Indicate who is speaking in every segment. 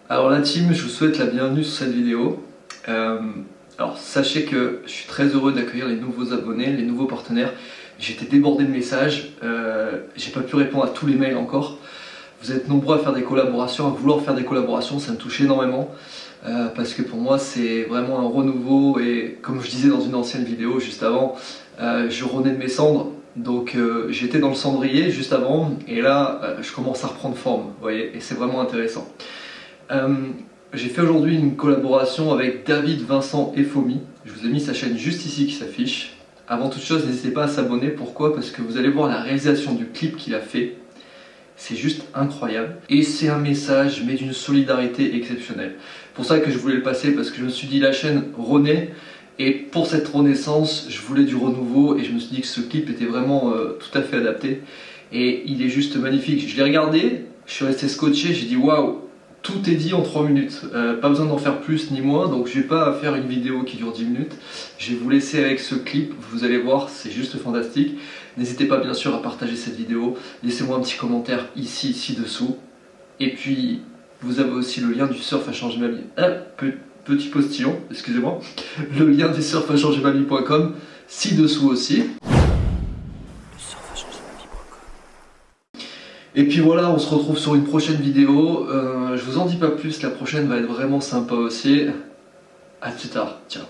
Speaker 1: Alors la team, je vous souhaite la bienvenue sur cette vidéo. Alors sachez que je suis très heureux d'accueillir les nouveaux abonnés, les nouveaux partenaires. J'étais débordé de messages, j'ai pas pu répondre à tous les mails encore. Vous êtes nombreux à faire des collaborations, à vouloir faire des collaborations, ça me touche énormément. Parce que pour moi c'est vraiment un renouveau et comme je disais dans une ancienne vidéo juste avant, je renais de mes cendres. Donc j'étais dans le cendrier juste avant et là je commence à reprendre forme, vous voyez, et c'est vraiment intéressant. J'ai fait aujourd'hui une collaboration avec David Vincent Effomi. Je vous ai mis sa chaîne juste ici qui s'affiche. Avant toute chose, n'hésitez pas à s'abonner. Pourquoi? Parce que vous allez voir la réalisation du clip qu'il a fait. C'est juste incroyable. Et c'est un message, mais d'une solidarité exceptionnelle. Pour ça que je voulais le passer, parce que je me suis dit la chaîne renaît. Et pour cette renaissance, je voulais du renouveau. Et je me suis dit que ce clip était vraiment tout à fait adapté. Et il est juste magnifique. Je l'ai regardé, je suis resté scotché, j'ai dit waouh! Tout est dit en 3 minutes, pas besoin d'en faire plus ni moins, donc je vais pas faire une vidéo qui dure 10 minutes. Je vais vous laisser avec ce clip, vous allez voir, c'est juste fantastique. N'hésitez pas bien sûr à partager cette vidéo, laissez-moi un petit commentaire ici, ci-dessous. Et puis, vous avez aussi le lien du surf a changé ma vie. Petit postillon, excusez-moi. Le lien du surf a changé ma vie.com, ci-dessous aussi. Et puis voilà, on se retrouve sur une prochaine vidéo. Je vous en dis pas plus, la prochaine va être vraiment sympa aussi. A plus tard, ciao.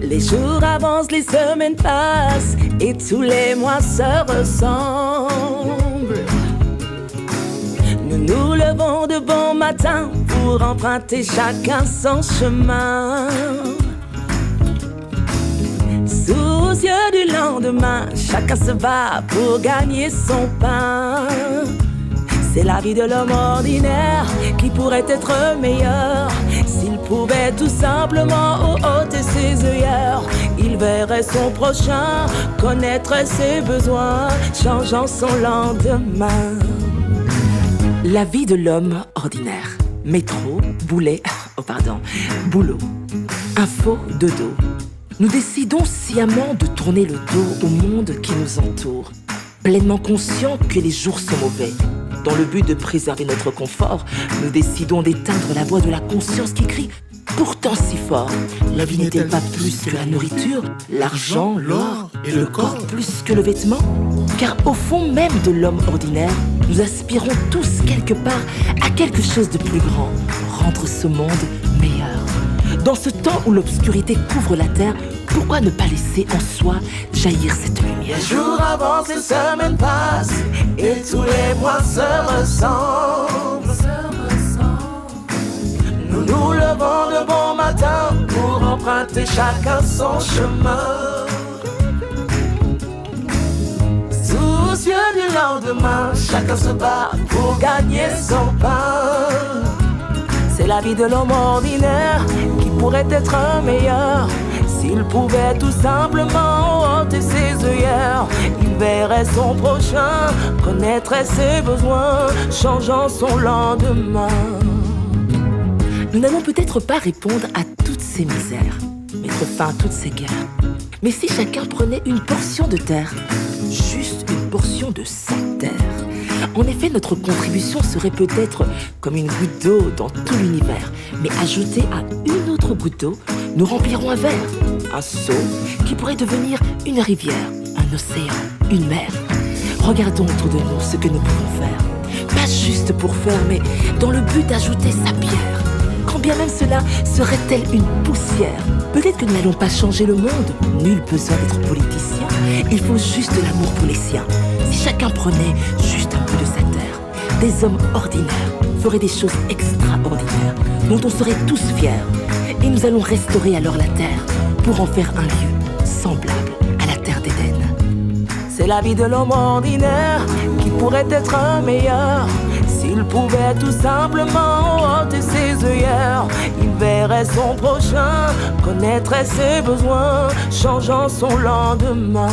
Speaker 2: Les jours avancent, les semaines passent et tous les mois se ressemblent. Nous nous levons de bon matin pour emprunter chacun son chemin. Soucieux du lendemain, chacun se bat pour gagner son pain. C'est la vie de l'homme ordinaire qui pourrait être meilleur s'il pouvait tout simplement ôter ses œillères. Il verrait son prochain, connaîtrait ses besoins, changeant son lendemain. La vie de l'homme ordinaire. Métro, boulot, info, dodo. Nous décidons sciemment de tourner le dos au monde qui nous entoure, pleinement conscients que les jours sont mauvais. Dans le but de préserver notre confort, nous décidons d'éteindre la voix de la conscience qui crie pourtant si fort. La vie n'est-elle pas plus que la nourriture, l'argent, l'or et le corps plus que le vêtement? Car au fond même de l'homme ordinaire, nous aspirons tous quelque part à quelque chose de plus grand, rendre ce monde meilleur. Dans ce temps où l'obscurité couvre la terre, pourquoi ne pas laisser en soi jaillir cette lumière? Les jours avancent, les semaines passent et tous les mois se ressemblent. Nous nous levons de bon matin pour emprunter chacun son chemin. Soucieux du lendemain, chacun se bat pour gagner son pain. C'est la vie de l'homme ordinaire qui pourrait être meilleur s'il pouvait tout simplement ôter ses œillères. Il verrait son prochain, connaîtrait ses besoins, changeant son lendemain. Nous n'allons peut-être pas répondre à toutes ces misères, mettre fin à toutes ces guerres. Mais si chacun prenait une portion de terre, juste une portion de sa terre, en effet, notre contribution serait peut-être comme une goutte d'eau dans tout l'univers. Mais ajoutée à une autre goutte d'eau, nous remplirons un verre, un seau qui pourrait devenir une rivière, un océan, une mer. Regardons autour de nous ce que nous pouvons faire. Pas juste pour faire, mais dans le but d'ajouter sa pierre. Quand bien même cela serait-elle une poussière. Peut-être que nous n'allons pas changer le monde. Nul besoin d'être politicien. Il faut juste de l'amour pour les siens. Si chacun prenait juste un peu de sa terre, des hommes ordinaires feraient des choses extraordinaires dont on serait tous fiers. Et nous allons restaurer alors la terre pour en faire un lieu semblable à la terre d'Éden. C'est la vie de l'homme ordinaire qui pourrait être meilleur s'il pouvait tout simplement ôter ses œillères. Il verrait son prochain, connaîtrait ses besoins, changeant son lendemain.